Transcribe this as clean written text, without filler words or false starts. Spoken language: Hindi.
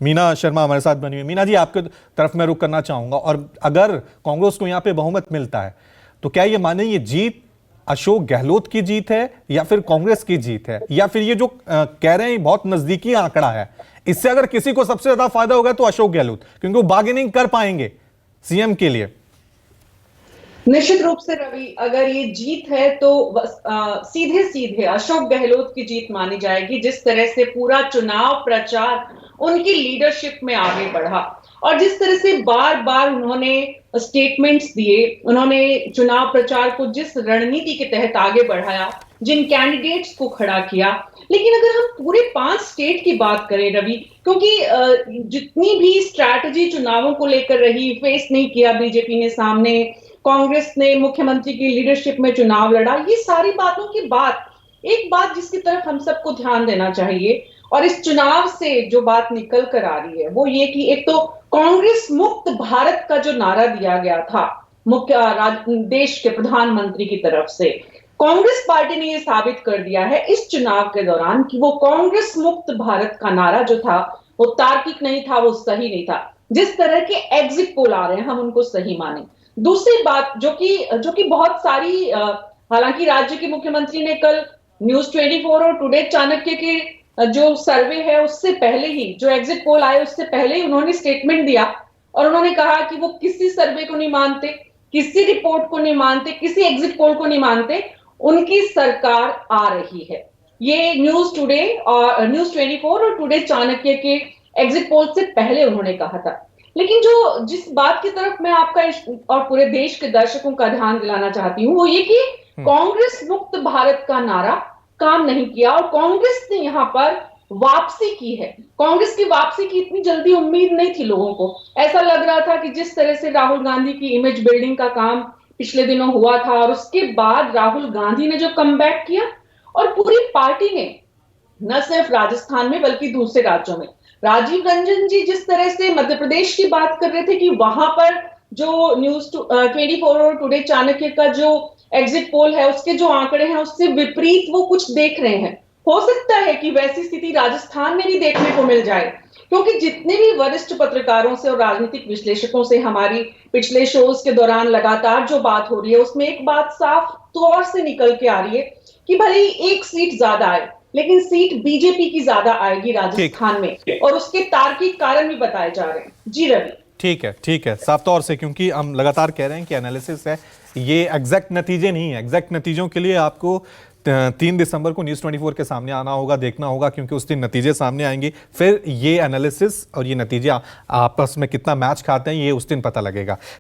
मीना शर्मा हमारे साथ बनी हुई। मीना जी, आपके तरफ मैं रुख करना चाहूंगा, और अगर कांग्रेस को यहां पे बहुमत मिलता है तो क्या ये माने ये जीत अशोक गहलोत की जीत है या फिर कांग्रेस की जीत है, या फिर ये जो कह रहे हैं बहुत नजदीकी आंकड़ा है, इससे अगर किसी को सबसे ज्यादा फायदा होगा तो अशोक गहलोत, क्योंकि वो बार्गेनिंग कर पाएंगे सीएम के लिए। निश्चित रूप से रवि, अगर ये जीत है तो सीधे सीधे अशोक गहलोत की जीत मानी जाएगी। जिस तरह से पूरा चुनाव प्रचार उनकी लीडरशिप में आगे बढ़ा और जिस तरह से बार बार उन्होंने स्टेटमेंट्स दिए, उन्होंने चुनाव प्रचार को जिस रणनीति के तहत आगे बढ़ाया, जिन कैंडिडेट्स को खड़ा किया। लेकिन अगर हम पूरे 5 स्टेट की बात करें रवि, क्योंकि जितनी भी स्ट्रैटेजी चुनावों को लेकर रही, फेस नहीं किया बीजेपी ने सामने, कांग्रेस ने मुख्यमंत्री की लीडरशिप में चुनाव लड़ा, ये सारी बातों की बात, एक बात जिसकी तरफ हम सबको ध्यान देना चाहिए और इस चुनाव से जो बात निकल कर आ रही है वो ये कि एक तो कांग्रेस मुक्त भारत का जो नारा दिया गया था देश के प्रधानमंत्री की तरफ से, कांग्रेस पार्टी ने यह साबित कर दिया है इस चुनाव के दौरान कि वो कांग्रेस मुक्त भारत का नारा जो था वो तार्किक नहीं था, वो सही नहीं था। जिस तरह के एग्जिट पोल आ रहे हैं हम उनको सही माने। दूसरी बात जो कि बहुत सारी, हालांकि राज्य के मुख्यमंत्री ने कल न्यूज 24 और टुडे चाणक्य के जो सर्वे है उससे पहले ही, जो एग्जिट पोल आए उससे पहले ही उन्होंने स्टेटमेंट दिया और उन्होंने कहा कि वो किसी सर्वे को नहीं मानते, किसी रिपोर्ट को नहीं मानते, किसी एग्जिट पोल को नहीं मानते, उनकी सरकार आ रही है। ये न्यूज टुडे और न्यूज 24 और टुडे चाणक्य के एग्जिट पोल से पहले उन्होंने कहा था। लेकिन जिस बात की तरफ मैं आपका और पूरे देश के दर्शकों का ध्यान दिलाना चाहती हूं वो ये कि कांग्रेस मुक्त भारत का नारा काम नहीं किया और कांग्रेस ने यहां पर वापसी की है। कांग्रेस की वापसी की इतनी जल्दी उम्मीद नहीं थी लोगों को। ऐसा लग रहा था कि जिस तरह से राहुल गांधी की इमेज बिल्डिंग का काम पिछले दिनों हुआ था और उसके बाद राहुल गांधी ने जो कमबैक किया और पूरी पार्टी ने, न सिर्फ राजस्थान में बल्कि दूसरे राज्यों में, राजीव रंजन जी जिस तरह से मध्य प्रदेश की बात कर रहे थे कि वहां पर जो न्यूज 24 और टुडे चाणक्य का जो एग्जिट पोल है उसके जो आंकड़े हैं उससे विपरीत वो कुछ देख रहे हैं। हो सकता है कि वैसी स्थिति राजस्थान में भी देखने को मिल जाए, क्योंकि जितने भी वरिष्ठ पत्रकारों से और राजनीतिक विश्लेषकों से हमारी पिछले शोज के दौरान लगातार जो बात हो रही है उसमें एक बात साफ तौर से निकल के आ रही है कि भले ही एक सीट ज्यादा आए लेकिन सीट बीजेपी की ज्यादा आएगी राजस्थान में, और उसके तार्किक कारण भी बताए जा रहे हैं। जी रवि, ठीक है, साफ तौर से, क्योंकि हम लगातार कह रहे हैं कि एनालिसिस है, ये एग्जैक्ट नतीजे नहीं है। एग्जैक्ट नतीजों के लिए आपको 3 दिसंबर को न्यूज़ 24 के सामने आना होगा, देखना होगा, क्योंकि उस दिन नतीजे सामने आएंगे। फिर ये एनालिसिस और ये नतीजे आपस में कितना मैच खाते हैं ये उस दिन पता लगेगा।